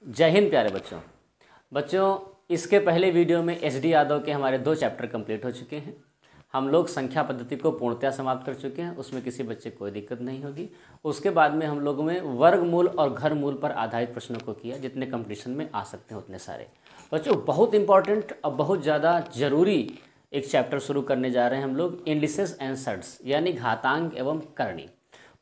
जय हिंद प्यारे बच्चों। इसके पहले वीडियो में एस.डी. यादव के हमारे 2 चैप्टर कंप्लीट हो चुके हैं। हम लोग संख्या पद्धति को पूर्णतया समाप्त कर चुके हैं, उसमें किसी बच्चे को कोई दिक्कत नहीं होगी। उसके बाद में हम लोगों में वर्गमूल और घरमूल पर आधारित प्रश्नों को किया, जितने कंपटीशन में आ सकते हैं उतने सारे। बच्चों बहुत इंपॉर्टेंट और बहुत ज़्यादा ज़रूरी एक चैप्टर शुरू करने जा रहे हैं हम लोग, इंडिसेस एंड सर्ट्स, यानी घातांक एवं करणी।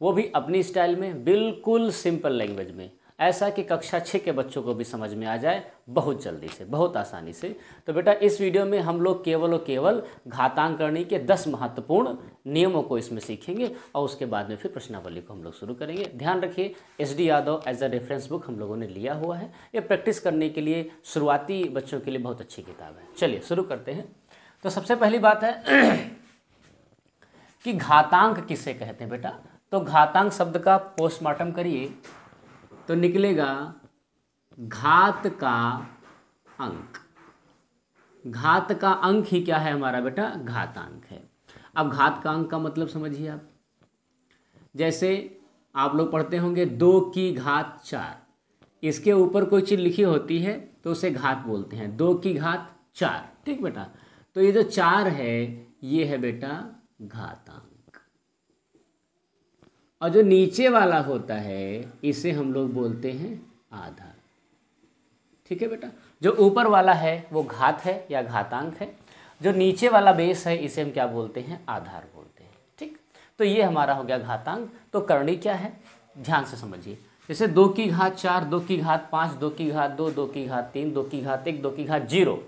वो भी अपनी स्टाइल में, बिल्कुल सिंपल लैंग्वेज में, ऐसा कि कक्षा 6 के बच्चों को भी समझ में आ जाए बहुत जल्दी से, बहुत आसानी से। तो बेटा इस वीडियो में हम लोग केवल और केवल घातांक करणी के 10 महत्वपूर्ण नियमों को इसमें सीखेंगे और उसके बाद में फिर प्रश्नावली को हम लोग शुरू करेंगे। ध्यान रखिए, S D. Yadav as a reference book हम लोगों ने लिया हुआ है। ये प्रैक्टिस करने के लिए शुरुआती बच्चों के लिए बहुत अच्छी किताब है। चलिए शुरू करते हैं। तो सबसे पहली बात है कि घातांक किसे कहते हैं बेटा। तो घातांक शब्द का पोस्टमार्टम करिए तो निकलेगा घात का अंक। घात का अंक ही क्या है हमारा बेटा, घातांक है। अब घात का अंक का मतलब समझिए आप, जैसे आप लोग पढ़ते होंगे 2 की घात 4, इसके ऊपर कोई चीज़ लिखी होती है तो उसे घात बोलते हैं, 2 की घात 4। ठीक बेटा, तो ये जो 4 है ये है बेटा घातांक। और जो नीचे वाला होता है इसे हम लोग बोलते हैं आधार। ठीक है बेटा, जो ऊपर वाला है वो घात है या घातांक है, जो नीचे वाला बेस है इसे हम क्या बोलते हैं, आधार बोलते हैं। ठीक, तो ये हमारा हो गया घातांक। तो करणी क्या है, ध्यान से समझिए। जैसे 2 की घात 4, 2 की घात 5, 2 की घात 2, 2 की घात 3, 2 की घात 1, 2 की घात 0,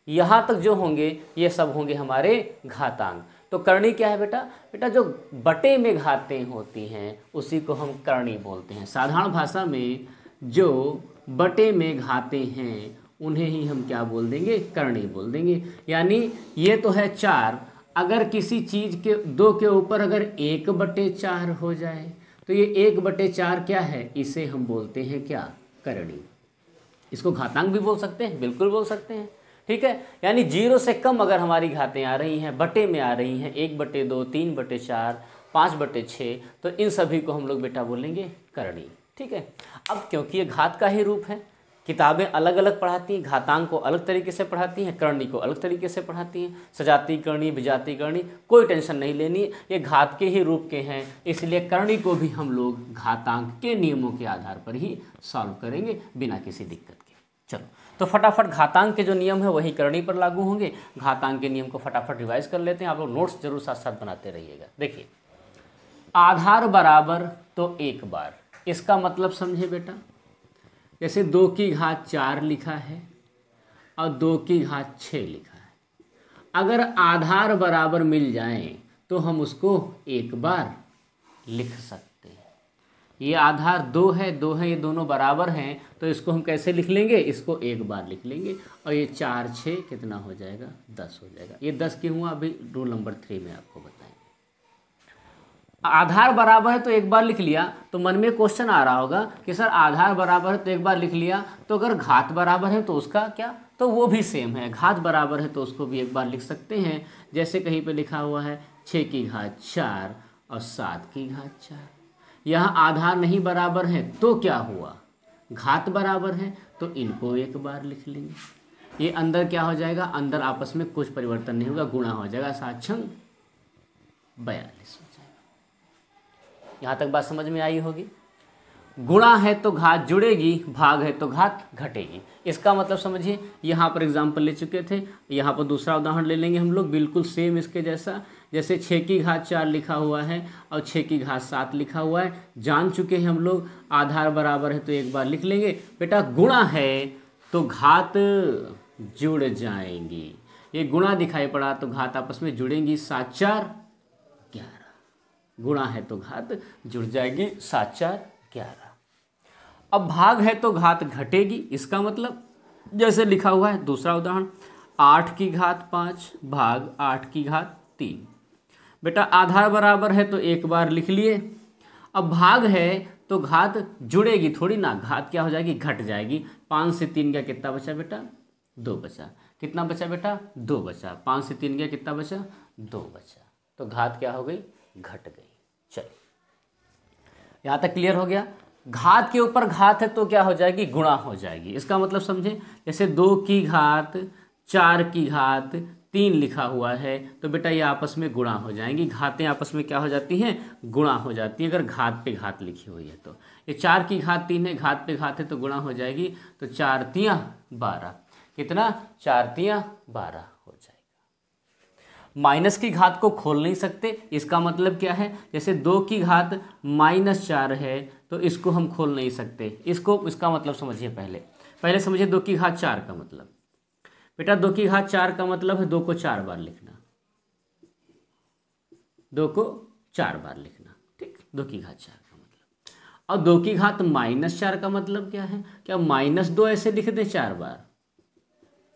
यहाँ तक जो होंगे ये सब होंगे हमारे घातांक। तो करणी क्या है बेटा, बेटा जो बटे में घातें होती हैं उसी को हम करणी बोलते हैं। साधारण भाषा में जो बटे में घातें हैं उन्हें ही हम क्या बोल देंगे, करणी बोल देंगे। यानी ये तो है 4, अगर किसी चीज़ के 2 के ऊपर अगर 1/4 हो जाए तो ये 1/4 क्या है, इसे हम बोलते हैं क्या, करणी। इसको घातांक भी बोल सकते हैं, बिल्कुल बोल सकते हैं। ठीक है, यानी 0 से कम अगर हमारी घातें आ रही हैं, बटे में आ रही हैं, 1/2, 3/4, 5/6, तो इन सभी को हम लोग बेटा बोलेंगे करणी। ठीक है, अब क्योंकि ये घात का ही रूप है, किताबें अलग अलग पढ़ाती हैं, घातांक को अलग तरीके से पढ़ाती हैं, करणी को अलग तरीके से पढ़ाती हैं, सजाती करणी, विजाती करणी, कोई टेंशन नहीं लेनी, ये घात के ही रूप के हैं, इसलिए करणी को भी हम लोग घातांक के नियमों के आधार पर ही सॉल्व करेंगे बिना किसी दिक्कत के। चलो तो फटाफट घातांक के जो नियम है वही करणी पर लागू होंगे। घातांक के नियम को फटाफट रिवाइज कर लेते हैं, आप लोग नोट्स जरूर साथ साथ बनाते रहिएगा। देखिए, आधार बराबर तो एक बार, इसका मतलब समझे बेटा। जैसे 2 की घात 4 लिखा है और 2 की घात 6 लिखा है, अगर आधार बराबर मिल जाए तो हम उसको एक बार लिख सकते हैं। ये आधार 2 है, 2 है, ये दोनों बराबर हैं, तो इसको हम कैसे लिख लेंगे, इसको एक बार लिख लेंगे। और ये 4 6 कितना हो जाएगा, 10 हो जाएगा। ये 10 क्यों हुआ, अभी रूल नंबर 3 में आपको बताएंगे। आधार बराबर है तो एक बार लिख लिया, तो मन में क्वेश्चन आ रहा होगा कि सर आधार बराबर है तो एक बार लिख लिया, तो अगर घात बराबर है तो उसका क्या, तो वो भी सेम है, घात बराबर है तो उसको भी एक बार लिख सकते हैं। जैसे कहीं पे लिखा हुआ है 6 की घात 4 और 7 की घात 4, यहाँ आधार नहीं बराबर है तो क्या हुआ, घात बराबर है तो इनको एक बार लिख लेंगे। ये अंदर क्या हो जाएगा, अंदर आपस में कुछ परिवर्तन नहीं होगा, गुणा हो जाएगा, 7 छंग 42 हो जाएगा। यहाँ तक बात समझ में आई होगी। गुणा है तो घात जुड़ेगी, भाग है तो घात घटेगी। इसका मतलब समझिए, यहाँ पर एग्जाम्पल ले चुके थे, यहाँ पर दूसरा उदाहरण ले लेंगे हम लोग, बिल्कुल सेम इसके जैसा। जैसे 6 की घात 4 लिखा हुआ है और 6 की घात 7 लिखा हुआ है, जान चुके हैं हम लोग आधार बराबर है तो एक बार लिख लेंगे। बेटा गुणा है तो घात जुड़ जाएंगी, ये गुणा दिखाई पड़ा तो घात आपस में जुड़ेंगी, 7 4 11। गुणा है तो घात जुड़ जाएगी, 7 4 11। अब भाग है तो घात घटेगी, इसका मतलब जैसे लिखा हुआ है दूसरा उदाहरण, 8 की घात 5 भाग 8 की घात 3। बेटा आधार बराबर है तो एक बार लिख लिए, अब भाग है तो घात जुड़ेगी थोड़ी ना, घात क्या हो जाएगी, घट जाएगी। 5 से 3 गया कितना बचा बेटा, 2 बचा। कितना बचा बेटा, 2 बचा। 5 से 3 गया कितना बचा, 2 बचा। तो घात क्या हो गई, घट गई। चलिए यहाँ तक क्लियर हो गया। घात के ऊपर घात है तो क्या हो जाएगी, गुणा हो जाएगी। इसका मतलब समझे, जैसे 2 की घात 4 की घात 3 लिखा हुआ है तो बेटा ये आपस में गुणा हो जाएंगी। घातें आपस में क्या हो जाती हैं, गुणा हो जाती है। अगर घात पे घात लिखी हुई है तो ये 4 की घात 3 है, घात पे घात है तो गुणा हो जाएगी। तो 4 तियां 12, कितना, 4 तियां 12 हो जाएगा। माइनस की घात को खोल नहीं सकते, इसका मतलब क्या है, जैसे 2 की घात -4 है तो इसको हम खोल नहीं सकते। इसका मतलब समझिए, पहले समझिए 2 की घात 4 का मतलब। बेटा 2 की घात 4 का मतलब है 2 को 4 बार लिखना, 2 को 4 बार लिखना, ठीक। 2 की घात 4 का मतलब। और 2 की घात -4 का मतलब क्या है, क्या -2 ऐसे लिख दें 4 बार?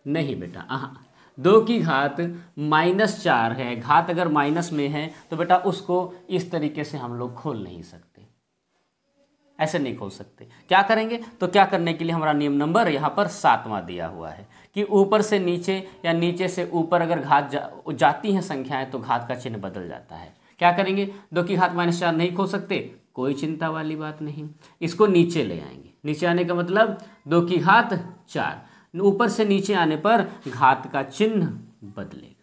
नहीं बेटा, 2 की घात -4 है, घात अगर माइनस में है तो बेटा उसको इस तरीके से हम लोग खोल नहीं सकते, ऐसे नहीं खोल सकते। क्या करेंगे, तो क्या करने के लिए हमारा नियम नंबर यहाँ पर 7वां दिया हुआ है कि ऊपर से नीचे या नीचे से ऊपर अगर घात जाती हैं संख्याएं तो घात का चिन्ह बदल जाता है। क्या करेंगे, 2 की घात -4 नहीं खोल सकते, कोई चिंता वाली बात नहीं, इसको नीचे ले आएंगे। नीचे आने का मतलब 2 की घात 4, ऊपर से नीचे आने पर घात का चिन्ह बदलेगा।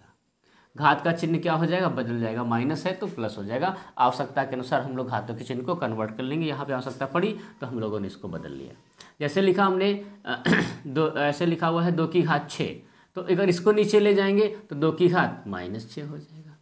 घात का चिन्ह क्या हो जाएगा, बदल जाएगा, माइनस है तो प्लस हो जाएगा। आवश्यकता के अनुसार हम लोग घातों के चिन्ह को कन्वर्ट कर लेंगे। यहाँ पे आवश्यकता पड़ी तो हम लोगों ने इसको बदल लिया। जैसे लिखा हमने ऐसे लिखा हुआ है 2 की घात 6, तो अगर इसको नीचे ले जाएंगे तो 2 की घात -6 हो जाएगा।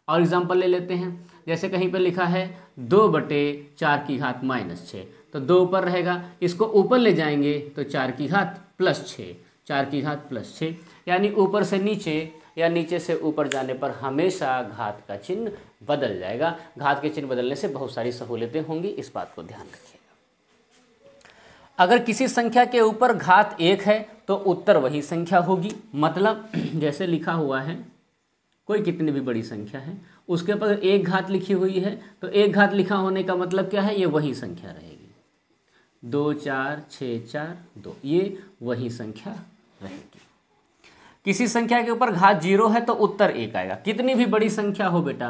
और एग्जाम्पल ले लेते हैं, जैसे कहीं पर लिखा है 2/4 की घात -6, तो 2 ऊपर रहेगा, इसको ऊपर ले जाएंगे तो 4 की घात +6, 4 की घात +6, यानी ऊपर से नीचे या नीचे से ऊपर जाने पर हमेशा घात का चिन्ह बदल जाएगा। घात के चिन्ह बदलने से बहुत सारी सहूलियतें होंगी, इस बात को ध्यान रखिएगा। अगर किसी संख्या के ऊपर घात 1 है तो उत्तर वही संख्या होगी। मतलब जैसे लिखा हुआ है, कोई कितनी भी बड़ी संख्या है उसके ऊपर 1 घात लिखी हुई है तो 1 घात लिखा होने का मतलब क्या है, ये वही संख्या रहेगी। 2 4 6 4 2, ये वही संख्या रहेगी। किसी संख्या के ऊपर घात 0 है तो उत्तर 1 आएगा। कितनी भी बड़ी संख्या हो बेटा,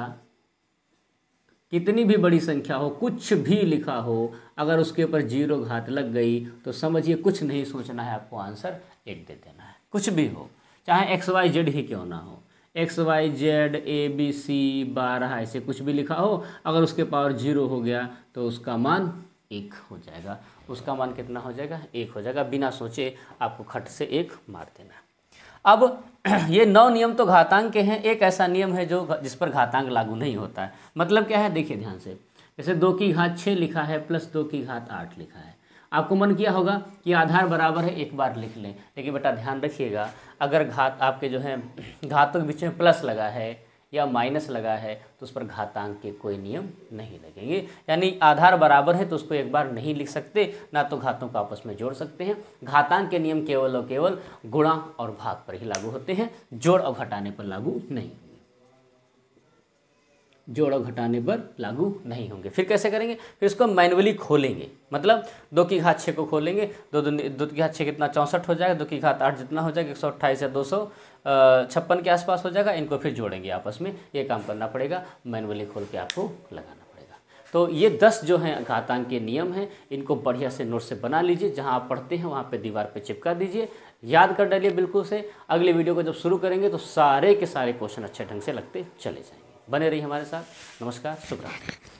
कितनी भी बड़ी संख्या हो, कुछ भी लिखा हो, अगर उसके ऊपर 0 घात लग गई तो समझिए कुछ नहीं सोचना है, आपको आंसर 1 दे देना है। कुछ भी हो, चाहे XYZ ही क्यों ना हो, XYZ ABC 12 ऐसे कुछ भी लिखा हो, अगर उसके पावर 0 हो गया तो उसका मान 1 हो जाएगा। उसका मान कितना हो जाएगा, 1 हो जाएगा। बिना सोचे आपको खट से 1 मार देना है। अब ये 9 नियम तो घातांक के हैं, एक ऐसा नियम है जिस पर घातांक लागू नहीं होता है। मतलब क्या है, देखिए ध्यान से, जैसे 2 की घात 6 लिखा है प्लस 2 की घात 8 लिखा है। आपको मन किया होगा कि आधार बराबर है, एक बार लिख लें, लेकिन बेटा ध्यान रखिएगा, अगर घात आपके जो है घातों के बीच में प्लस लगा है या माइनस लगा है तो उस पर घातांक के कोई नियम नहीं लगेंगे। यानी आधार बराबर है तो उसको एक बार नहीं लिख सकते, ना तो घातों को आपस में जोड़ सकते हैं। घातांक के नियम केवल और केवल गुणा और भाग पर ही लागू होते हैं, जोड़ और घटाने पर लागू नहीं होंगे। जोड़ और घटाने पर लागू नहीं होंगे। फिर कैसे करेंगे, फिर इसको मैनुअली खोलेंगे। मतलब 2 की घात 6 को खोलेंगे, 2 की घात 6 कितना 64 हो जाएगा, 2 की घात 8 जितना हो जाएगा 128 या 256 के आसपास हो जाएगा। इनको फिर जोड़ेंगे आपस में, ये काम करना पड़ेगा, मैनुअली खोल के आपको लगाना पड़ेगा। तो ये 10 जो हैं घातांक के नियम हैं, इनको बढ़िया से नोट से बना लीजिए, जहाँ आप पढ़ते हैं वहाँ पे दीवार पे चिपका दीजिए, याद कर डालिए बिल्कुल से। अगले वीडियो को जब शुरू करेंगे तो सारे के सारे क्वेश्चन अच्छे ढंग से लगते चले जाएंगे। बने रहिए हमारे साथ। नमस्कार, शुभ रात्रि।